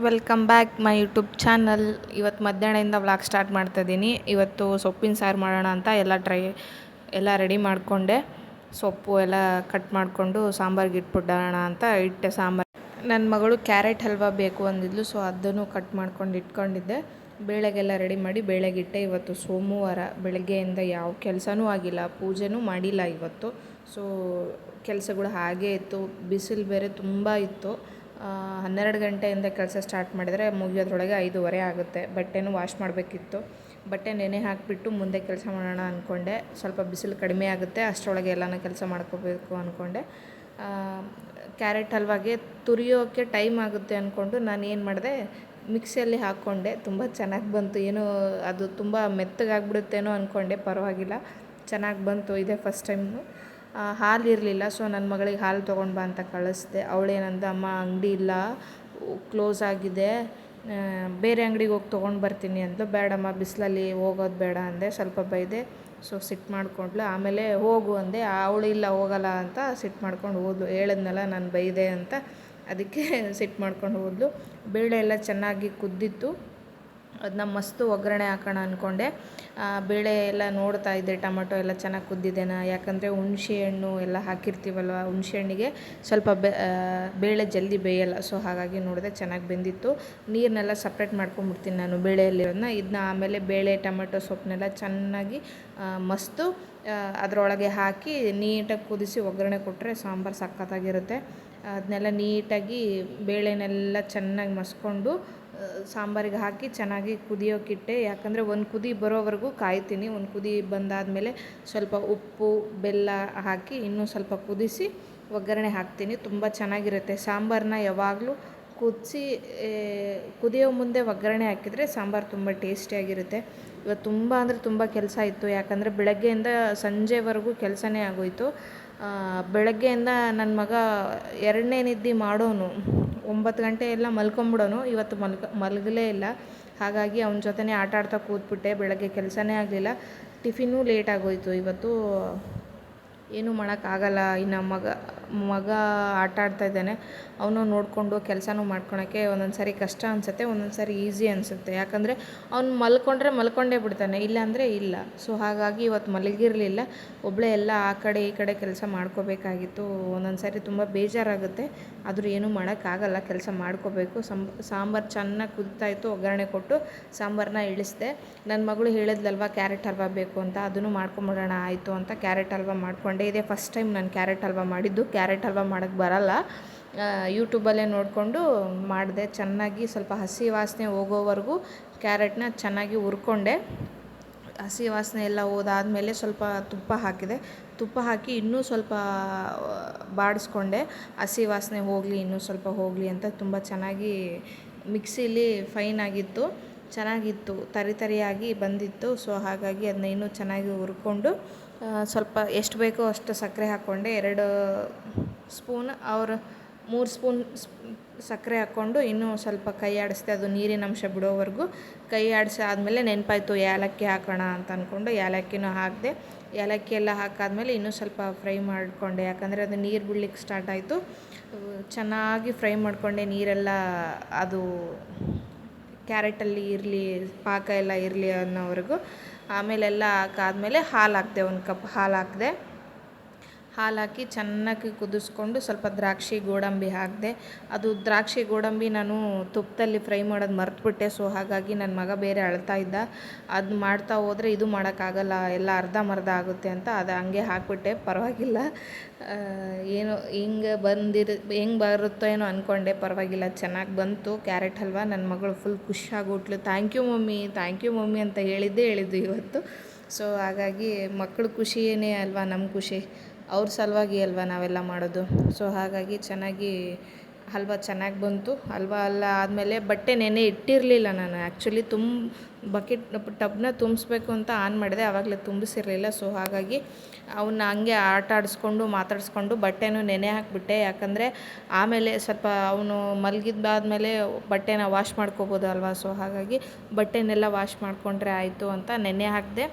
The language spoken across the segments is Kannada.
Welcome back my YouTube channel. ಇವತ್ತು ಮಧ್ಯಾಹ್ನದಿಂದ ವ್ಲಾಗ್ ಸ್ಟಾರ್ಟ್ ಮಾಡ್ತಾಯಿದ್ದೀನಿ. ಇವತ್ತು ಸೊಪ್ಪಿನ ಸಾರು ಮಾಡೋಣ ಅಂತ ಎಲ್ಲ ರೆಡಿ ಮಾಡಿಕೊಂಡೆ. ಸೊಪ್ಪು ಎಲ್ಲ ಕಟ್ ಮಾಡಿಕೊಂಡು ಸಾಂಬಾರಿಗೆ ಇಟ್ಬಿಡೋಣ ಅಂತ ಇಟ್ಟೆ. ಸಾಂಬಾರು ನನ್ನ ಮಗಳು ಕ್ಯಾರೆಟ್ ಹಲ್ವಾ ಬೇಕು ಅಂದಿದ್ಲು, ಸೊ ಅದನ್ನು ಕಟ್ ಮಾಡ್ಕೊಂಡು ಇಟ್ಕೊಂಡಿದ್ದೆ. ಬೇಳೆಗೆಲ್ಲ ರೆಡಿ ಮಾಡಿ ಬೇಳೆಗಿಟ್ಟೆ. ಇವತ್ತು ಸೋಮವಾರ, ಬೆಳಗ್ಗೆಯಿಂದ ಯಾವ ಕೆಲಸನೂ ಆಗಿಲ್ಲ, ಪೂಜೆನೂ ಮಾಡಿಲ್ಲ ಇವತ್ತು. ಸೊ ಕೆಲಸಗಳು ಹಾಗೇ ಇತ್ತು. ಬಿಸಿಲು ಬೇರೆ ತುಂಬ ಇತ್ತು. 12 ಗಂಟೆಯಿಂದ ಕೆಲಸ ಸ್ಟಾರ್ಟ್ ಮಾಡಿದರೆ ಮುಗಿಯೋದ್ರೊಳಗೆ 5:15 ಆಗುತ್ತೆ. ಬಟ್ಟೆನೂ ವಾಶ್ ಮಾಡಬೇಕಿತ್ತು. ಬಟ್ಟೆ ನೆನೆ ಹಾಕಿಬಿಟ್ಟು ಮುಂದೆ ಕೆಲಸ ಮಾಡೋಣ ಅಂದ್ಕೊಂಡೆ. ಸ್ವಲ್ಪ ಬಿಸಿಲು ಕಡಿಮೆ ಆಗುತ್ತೆ, ಅಷ್ಟರೊಳಗೆ ಎಲ್ಲನೂ ಕೆಲಸ ಮಾಡ್ಕೋಬೇಕು ಅಂದ್ಕೊಂಡೆ. ಕ್ಯಾರೆಟ್ ಹಲ್ವಾಗೆ ತುರಿಯೋಕ್ಕೆ ಟೈಮ್ ಆಗುತ್ತೆ ಅಂದ್ಕೊಂಡು ನಾನು ಏನು ಮಾಡಿದೆ, ಮಿಕ್ಸಿಯಲ್ಲಿ ಹಾಕ್ಕೊಂಡೆ. ತುಂಬ ಚೆನ್ನಾಗಿ ಬಂತು. ಏನೋ ಅದು ತುಂಬ ಮೆತ್ತಗಾಗ್ಬಿಡುತ್ತೇನೋ ಅಂದ್ಕೊಂಡೆ, ಪರವಾಗಿಲ್ಲ, ಚೆನ್ನಾಗಿ ಬಂತು. ಇದೇ ಫಸ್ಟ್ ಟೈಮು. ಹಾಲು ಇರಲಿಲ್ಲ, ಸೊ ನನ್ನ ಮಗಳಿಗೆ ಹಾಲು ತೊಗೊಂಡು ಬಾ ಅಂತ ಕಳಿಸ್ದೆ. ಅವಳೇನಂದ, ಅಮ್ಮ ಅಂಗಡಿ ಇಲ್ಲ, ಕ್ಲೋಸ್ ಆಗಿದೆ, ಬೇರೆ ಅಂಗಡಿಗೆ ಹೋಗಿ ತೊಗೊಂಡು ಬರ್ತೀನಿ ಅಂದ್ಲು. ಬೇಡಮ್ಮ, ಬಿಸಿಲಲ್ಲಿ ಹೋಗೋದು ಬೇಡ ಅಂದೆ. ಸ್ವಲ್ಪ ಬೈದೆ. ಸೊ ಸಿಟ್ಟು ಮಾಡ್ಕೊಂಡ್ಲು. ಆಮೇಲೆ ಹೋಗು ಅಂದೆ. ಅವಳು ಇಲ್ಲ, ಹೋಗಲ್ಲ ಅಂತ ಸಿಟ್ಟು ಮಾಡ್ಕೊಂಡು ಹೋದ್ಲು. ಹೇಳಿದ್ನಲ್ಲ ನಾನು ಬೈದೆ ಅಂತ, ಅದಕ್ಕೆ ಸಿಟ್ಟು ಮಾಡ್ಕೊಂಡು ಹೋದ್ಲು. ಬೇಳೆ ಎಲ್ಲ ಚೆನ್ನಾಗಿ ಕುದ್ದಿತ್ತು. ಅದನ್ನ ಮಸ್ತು ಒಗ್ಗರಣೆ ಹಾಕೋಣ ಅಂದ್ಕೊಂಡೆ. ಬೇಳೆ ಎಲ್ಲ ನೋಡ್ತಾ ಇದ್ದೆ, ಟೊಮಟೊ ಎಲ್ಲ ಚೆನ್ನಾಗಿ ಕುದ್ದಿದ್ದೇನಾ, ಯಾಕಂದರೆ ಹುಣಸೆ ಹಣ್ಣು ಎಲ್ಲ ಹಾಕಿರ್ತೀವಲ್ವ, ಹುಣಸೆ ಹಣ್ಣಿಗೆ ಸ್ವಲ್ಪ ಬೇಳೆ ಜಲ್ದಿ ಬೇಯಲ್ಲ. ಸೊ ಹಾಗಾಗಿ ನೋಡಿದೆ, ಚೆನ್ನಾಗಿ ಬೆಂದಿತ್ತು. ನೀರನ್ನೆಲ್ಲ ಸಪ್ರೇಟ್ ಮಾಡ್ಕೊಂಡ್ಬಿಡ್ತೀನಿ ನಾನು ಬೇಳೆಯಲ್ಲಿರೋದನ್ನ. ಇದನ್ನ ಆಮೇಲೆ ಬೇಳೆ ಟೊಮೆಟೊ ಸೊಪ್ಪನ್ನೆಲ್ಲ ಚೆನ್ನಾಗಿ ಮಸ್ತು ಅದರೊಳಗೆ ಹಾಕಿ ನೀಟಾಗಿ ಕುದಿಸಿ ಒಗ್ಗರಣೆ ಕೊಟ್ಟರೆ ಸಾಂಬಾರು ಸಖತ್ತಾಗಿರುತ್ತೆ. ಅದನ್ನೆಲ್ಲ ನೀಟಾಗಿ ಬೇಳೆನೆಲ್ಲ ಚೆನ್ನಾಗಿ ಮಸ್ಕೊಂಡು ಸಾಂಬಾರಿಗೆ ಹಾಕಿ ಚೆನ್ನಾಗಿ ಕುದಿಯೋಕ್ಕಿಟ್ಟೆ. ಯಾಕಂದರೆ ಒಂದು ಕುದಿ ಬರೋವರೆಗೂ ಕಾಯ್ತೀನಿ. ಒಂದು ಕುದಿ ಬಂದಾದಮೇಲೆ ಸ್ವಲ್ಪ ಉಪ್ಪು ಬೆಲ್ಲ ಹಾಕಿ ಇನ್ನೂ ಸ್ವಲ್ಪ ಕುದಿಸಿ ಒಗ್ಗರಣೆ ಹಾಕ್ತೀನಿ. ತುಂಬ ಚೆನ್ನಾಗಿರುತ್ತೆ. ಸಾಂಬಾರನ್ನ ಯಾವಾಗಲೂ ಕುದಿಯೋ ಮುಂದೆ ಒಗ್ಗರಣೆ ಹಾಕಿದರೆ ಸಾಂಬಾರು ತುಂಬ ಟೇಸ್ಟಿಯಾಗಿರುತ್ತೆ. ಇವತ್ತು ತುಂಬ ಅಂದರೆ ತುಂಬ ಕೆಲಸ ಇತ್ತು. ಯಾಕಂದರೆ ಬೆಳಗ್ಗೆಯಿಂದ ಸಂಜೆವರೆಗೂ ಕೆಲಸನೇ ಆಗೋಯಿತು. ಬೆಳಗ್ಗೆಯಿಂದ ನನ್ನ ಮಗ 2ನೇ ನಿದ್ದೆ ಮಾಡೋನು. 9 ಗಂಟೆ ಎಲ್ಲ ಮಲ್ಕೊಂಬಿಡೋನು. ಇವತ್ತು ಮಲಗಲೇ ಇಲ್ಲ. ಹಾಗಾಗಿ ಅವನ ಜೊತೆನೇ ಆಟ ಆಡ್ತಾ ಕೂತ್ಬಿಟ್ಟೆ. ಬೆಳಗ್ಗೆ ಕೆಲಸನೇ ಆಗಲಿಲ್ಲ. ಟಿಫಿನ್ನೂ ಲೇಟ್ ಆಗೋಯಿತು ಇವತ್ತು. ಏನೂ ಮಾಡೋಕ್ಕಾಗಲ್ಲ. ಇನ್ನು ಮಗ ಆಟ ಆಡ್ತಾಯಿದ್ದಾನೆ. ಅವನು ನೋಡಿಕೊಂಡು ಕೆಲಸನೂ ಮಾಡ್ಕೊಳಕ್ಕೆ ಒಂದೊಂದು ಸಾರಿ ಕಷ್ಟ ಅನಿಸುತ್ತೆ, ಒಂದೊಂದು ಸಾರಿ ಈಸಿ ಅನಿಸುತ್ತೆ. ಯಾಕಂದರೆ ಅವ್ನು ಮಲ್ಕೊಂಡೇ ಬಿಡ್ತಾನೆ, ಇಲ್ಲಾಂದರೆ ಇಲ್ಲ. ಸೊ ಹಾಗಾಗಿ ಇವತ್ತು ಮಲಗಿರಲಿಲ್ಲ. ಒಬ್ಬಳೇ ಎಲ್ಲ ಆ ಕಡೆ ಈ ಕಡೆ ಕೆಲಸ ಮಾಡ್ಕೋಬೇಕಾಗಿತ್ತು. ಒಂದೊಂದು ಸಾರಿ ತುಂಬ ಬೇಜಾರಾಗುತ್ತೆ. ಆದರೂ ಏನೂ ಮಾಡೋಕ್ಕಾಗಲ್ಲ, ಕೆಲಸ ಮಾಡ್ಕೋಬೇಕು. ಸಾಂಬಾರು ಚೆನ್ನಾಗಿ ಕುದಿತಾಯಿತ್ತು. ಒಗ್ಗರಣೆ ಕೊಟ್ಟು ಸಾಂಬಾರನ್ನ ಇಳಿಸಿದೆ. ನನ್ನ ಮಗಳು ಹೇಳಿದ್ಲಲ್ವ ಕ್ಯಾರೆಟ್ ಹಲ್ವಾ ಬೇಕು ಅಂತ, ಅದನ್ನು ಮಾಡ್ಕೊಂಬಿಡೋಣ ಆಯಿತು ಅಂತ ಕ್ಯಾರೆಟ್ ಹಲ್ವಾ ಮಾಡಿಕೊಂಡೆ. ಇದೇ ಫಸ್ಟ್ ಟೈಮ್ ನಾನು ಕ್ಯಾರೆಟ್ ಹಲ್ವಾ ಮಾಡಿದ್ದು. ಕ್ಯಾರೆಟ್ ಹಲ್ವಾ ಮಾಡೋಕ್ಕೆ ಬರಲ್ಲ. ಯೂಟ್ಯೂಬಲ್ಲೇ ನೋಡಿಕೊಂಡು ಮಾಡಿದೆ. ಚೆನ್ನಾಗಿ ಸ್ವಲ್ಪ ಹಸಿ ವಾಸನೆ ಹೋಗೋವರೆಗೂ ಕ್ಯಾರೆಟ್ನ ಚೆನ್ನಾಗಿ ಹುರ್ಕೊಂಡೆ. ಹಸಿ ವಾಸನೆ ಎಲ್ಲ ಹೋದಾದಮೇಲೆ ಸ್ವಲ್ಪ ತುಪ್ಪ ಹಾಕಿದೆ. ತುಪ್ಪ ಹಾಕಿ ಇನ್ನೂ ಸ್ವಲ್ಪ ಬಾಡಿಸ್ಕೊಂಡೆ. ಹಸಿ ವಾಸನೆ ಹೋಗಲಿ, ಇನ್ನೂ ಸ್ವಲ್ಪ ಹೋಗಲಿ ಅಂತ. ತುಂಬ ಚೆನ್ನಾಗಿ ಮಿಕ್ಸಿಲಿ ಫೈನ್ ಆಗಿತ್ತು, ಚೆನ್ನಾಗಿತ್ತು, ತರಿಯಾಗಿ ಬಂದಿತ್ತು. ಸೊ ಹಾಗಾಗಿ ಅದನ್ನ ಇನ್ನೂ ಚೆನ್ನಾಗಿ ಹುರ್ಕೊಂಡು ಸ್ವಲ್ಪ ಎಷ್ಟು ಬೇಕೋ ಅಷ್ಟು ಸಕ್ಕರೆ ಹಾಕ್ಕೊಂಡೆ. 2 ಸ್ಪೂನ್ 3 ಸ್ಪೂನ್ ಸಕ್ಕರೆ ಹಾಕ್ಕೊಂಡು ಇನ್ನೂ ಸ್ವಲ್ಪ ಕೈ ಆಡಿಸಿದೆ. ಅದು ನೀರಿನ ಅಂಶ ಬಿಡೋವರೆಗೂ ಕೈ ಆಡಿಸಿ ಆದಮೇಲೆ ನೆನಪಾಯಿತು ಏಲಕ್ಕಿ ಹಾಕೋಣ ಅಂತ ಅಂದ್ಕೊಂಡು ಏಲಕ್ಕಿನೂ ಹಾಕಿದೆ. ಏಲಕ್ಕಿ ಎಲ್ಲ ಹಾಕಾದ್ಮೇಲೆ ಇನ್ನೂ ಸ್ವಲ್ಪ ಫ್ರೈ ಮಾಡಿಕೊಂಡೆ. ಯಾಕಂದರೆ ಅದು ನೀರು ಬಿಡ್ಲಿಕ್ಕೆ ಸ್ಟಾರ್ಟ್ ಆಯಿತು. ಚೆನ್ನಾಗಿ ಫ್ರೈ ಮಾಡಿಕೊಂಡೆ. ನೀರೆಲ್ಲ ಅದು ಕ್ಯಾರೆಟಲ್ಲಿ ಇರಲಿ, ಪಾಕ ಎಲ್ಲ ಇರಲಿ ಅನ್ನೋವರೆಗೂ. ಆಮೇಲೆಲ್ಲ ಹಾಕಾದ್ಮೇಲೆ ಹಾಲು ಹಾಕಿದೆ. 1 ಕಪ್ ಹಾಲು ಹಾಕಿದೆ. ಹಾಲು ಹಾಕಿ ಚೆನ್ನಾಗಿ ಕುದಿಸ್ಕೊಂಡು ಸ್ವಲ್ಪ ದ್ರಾಕ್ಷಿ ಗೋಡಂಬಿ ಹಾಕಿದೆ. ಅದು ದ್ರಾಕ್ಷಿ ಗೋಡಂಬಿ ನಾನು ತುಪ್ಪದಲ್ಲಿ ಫ್ರೈ ಮಾಡೋದು ಮರೆತುಬಿಟ್ಟೆ. ಸೊ ಹಾಗಾಗಿ ನನ್ನ ಮಗ ಬೇರೆ ಅಳ್ತಾ ಇದ್ದ. ಅದು ಮಾಡ್ತಾ ಹೋದರೆ ಇದು ಮಾಡೋಕ್ಕಾಗಲ್ಲ, ಎಲ್ಲ ಅರ್ಧಂಬರ್ಧ ಆಗುತ್ತೆ ಅಂತ ಅದು ಹಂಗೆ ಹಾಕಿಬಿಟ್ಟೆ. ಪರವಾಗಿಲ್ಲ, ಏನೋ ಹೆಂಗೆ ಬರುತ್ತೋ ಏನೋ ಅಂದ್ಕೊಂಡೆ. ಪರವಾಗಿಲ್ಲ, ಚೆನ್ನಾಗಿ ಬಂತು ಕ್ಯಾರೆಟ್ ಹಲ್ವಾ. ನನ್ನ ಮಗಳು ಫುಲ್ ಖುಷಿಯಾಗ್ಬಿಟ್ಲು. ಥ್ಯಾಂಕ್ ಯು ಮಮ್ಮಿ ಅಂತ ಹೇಳಿದ್ದು ಇವತ್ತು. ಸೊ ಹಾಗಾಗಿ ಮಕ್ಕಳು ಖುಷಿಯೇ ಅಲ್ವಾ ನಮ್ಮ ಖುಷಿ. ಅವ್ರ ಸಲುವಾಗಿ ಅಲ್ವಾ ನಾವೆಲ್ಲ ಮಾಡೋದು. ಸೊ ಹಾಗಾಗಿ ಚೆನ್ನಾಗಿ ಹಲ್ವಾ ಚೆನ್ನಾಗಿ ಬಂತು. ಹಲ್ವಾ ಎಲ್ಲ ಆದಮೇಲೆ ಬಟ್ಟೆ ನೆನೆ ಇಟ್ಟಿರಲಿಲ್ಲ ನಾನು. ಆ್ಯಕ್ಚುಲಿ ಟಬ್ನ ತುಂಬಿಸ್ಬೇಕು ಅಂತ ಆನ್ ಮಾಡಿದೆ, ಆವಾಗಲೇ ತುಂಬಿಸಿರಲಿಲ್ಲ. ಸೊ ಹಾಗಾಗಿ ಅವನ್ನ ಹಂಗೆ ಆಟ ಆಡಿಸ್ಕೊಂಡು ಮಾತಾಡಿಸ್ಕೊಂಡು ಬಟ್ಟೆನೂ ನೆನೆ ಹಾಕಿಬಿಟ್ಟೆ. ಯಾಕಂದರೆ ಆಮೇಲೆ ಸ್ವಲ್ಪ ಅವನು ಮಲಗಿದ್ದಾದಮೇಲೆ ಬಟ್ಟೆನ ವಾಶ್ ಮಾಡ್ಕೋಬೋದು ಅಲ್ವಾ. ಸೊ ಹಾಗಾಗಿ ಬಟ್ಟೆನೆಲ್ಲ ವಾಶ್ ಮಾಡಿಕೊಂಡ್ರೆ ಆಯಿತು ಅಂತ ನೆನೆ ಹಾಕಿದೆ.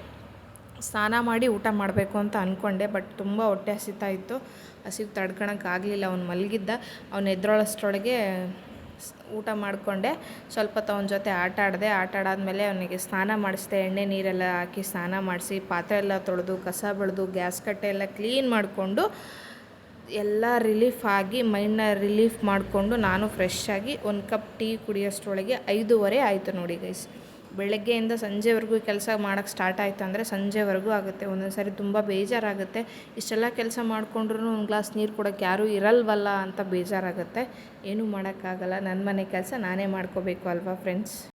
ಸ್ನಾನ ಮಾಡಿ ಊಟ ಮಾಡಬೇಕು ಅಂತ ಅಂದ್ಕೊಂಡೆ. ಬಟ್ ತುಂಬ ಹೊಟ್ಟೆ ಹಸಿತಾ ಇತ್ತು. ಹಸಿವು ತಡ್ಕೊಳಕ್ಕಾಗಲಿಲ್ಲ. ಅವ್ನು ಮಲಗಿದ್ದ. ಅವ್ನು ಎದ್ರೊಳಷ್ಟರೊಳಗೆ ಊಟ ಮಾಡಿಕೊಂಡೆ. ಸ್ವಲ್ಪ ಹೊತ್ತು ಅವನ ಜೊತೆ ಆಟ ಆಡಾದ್ಮೇಲೆ ಅವನಿಗೆ ಸ್ನಾನ ಮಾಡಿಸಿದೆ. ಎಣ್ಣೆ ನೀರೆಲ್ಲ ಹಾಕಿ ಸ್ನಾನ ಮಾಡಿಸಿ, ಪಾತ್ರೆ ಎಲ್ಲ ತೊಳೆದು, ಕಸ ಬಳಿದು, ಗ್ಯಾಸ್ ಕಟ್ಟೆ ಎಲ್ಲ ಕ್ಲೀನ್ ಮಾಡಿಕೊಂಡು, ಎಲ್ಲ ರಿಲೀಫ್ ಆಗಿ ಮೈಂಡನ್ನ ರಿಲೀಫ್ ಮಾಡಿಕೊಂಡು ನಾನು ಫ್ರೆಶ್ ಆಗಿ ಒಂದು ಕಪ್ ಟೀ ಕುಡಿಯೋಷ್ಟರೊಳಗೆ 5:30 ಆಯಿತು ನೋಡಿ ಗೈಸ್. ಬೆಳಗ್ಗೆಯಿಂದ ಸಂಜೆವರೆಗೂ ಕೆಲಸ ಮಾಡೋಕ್ಕೆ ಸ್ಟಾರ್ಟ್ ಆಯಿತು ಅಂದರೆ ಸಂಜೆವರೆಗೂ ಆಗುತ್ತೆ. ಒಂದೊಂದು ಸಾರಿ ತುಂಬ ಬೇಜಾರಾಗುತ್ತೆ. ಇಷ್ಟೆಲ್ಲ ಕೆಲಸ ಮಾಡಿಕೊಂಡ್ರೂ ಒಂದು ಗ್ಲಾಸ್ ನೀರು ಕೊಡೋಕ್ಕೆ ಯಾರೂ ಇರಲ್ವಲ್ಲ ಅಂತ ಬೇಜಾರಾಗುತ್ತೆ. ಏನೂ ಮಾಡೋಕ್ಕಾಗಲ್ಲ. ನನ್ನ ಮನೆ ಕೆಲಸ ನಾನೇ ಮಾಡ್ಕೋಬೇಕು ಅಲ್ವಾ ಫ್ರೆಂಡ್ಸ್.